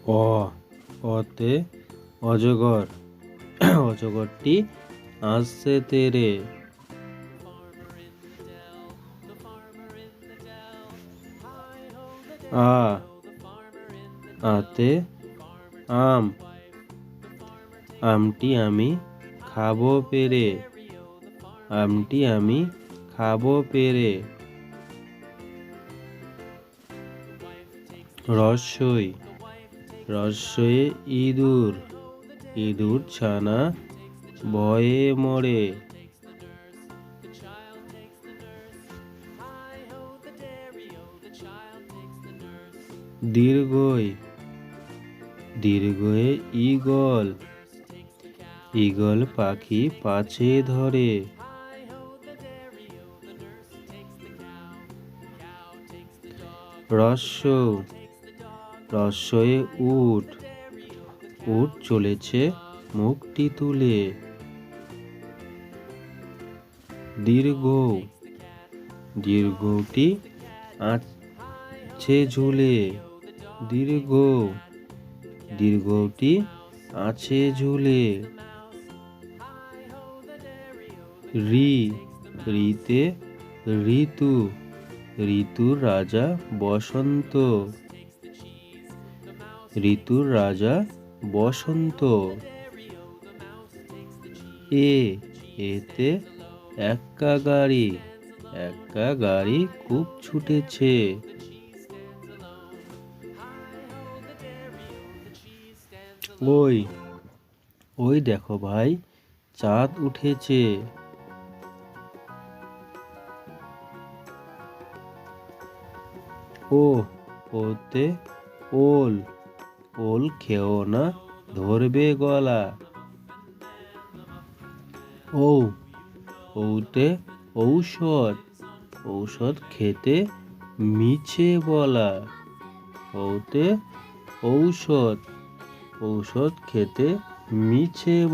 অ অতে অজগর। অজগরটি আসছে তেরে। আ আতে আম। আমটি আমি খাবো পেরে। আমটি আমি খাবো পেরে। রস্যই রস্যয়ে ইঁদুর। ইঁদুর ছানা ভয়ে মরে। দীর্ঘই দীর্ঘয়ে ঈগল। ঈগল পাখি পাছে ধরে। রস্য রস্যয়ে উট। উট চলেছে মুখটি তুলে। দীর্ঘ দীর্ঘটি আছে ঝুলে। দীর্ঘ দীর্ঘটি আছে ঝুলে। ঋ ঋতে ঋতু। ঋতুর রাজা বসন্ত। ঋতুর রাজা বসন্ত। এতে এক্কা গাড়ি। এক্কা গাড়ি খুব ছুটেছে। ওই ওই দেখো ভাই, চাঁদ উঠেছে। ওতে ওল। ওল খেও না, ধরবে গলা। ওতে ঔষধ। ঔষধ খেতে মিছে বলা। ওতে ঔষধ। ঔষধ খেতে মিছে বলা।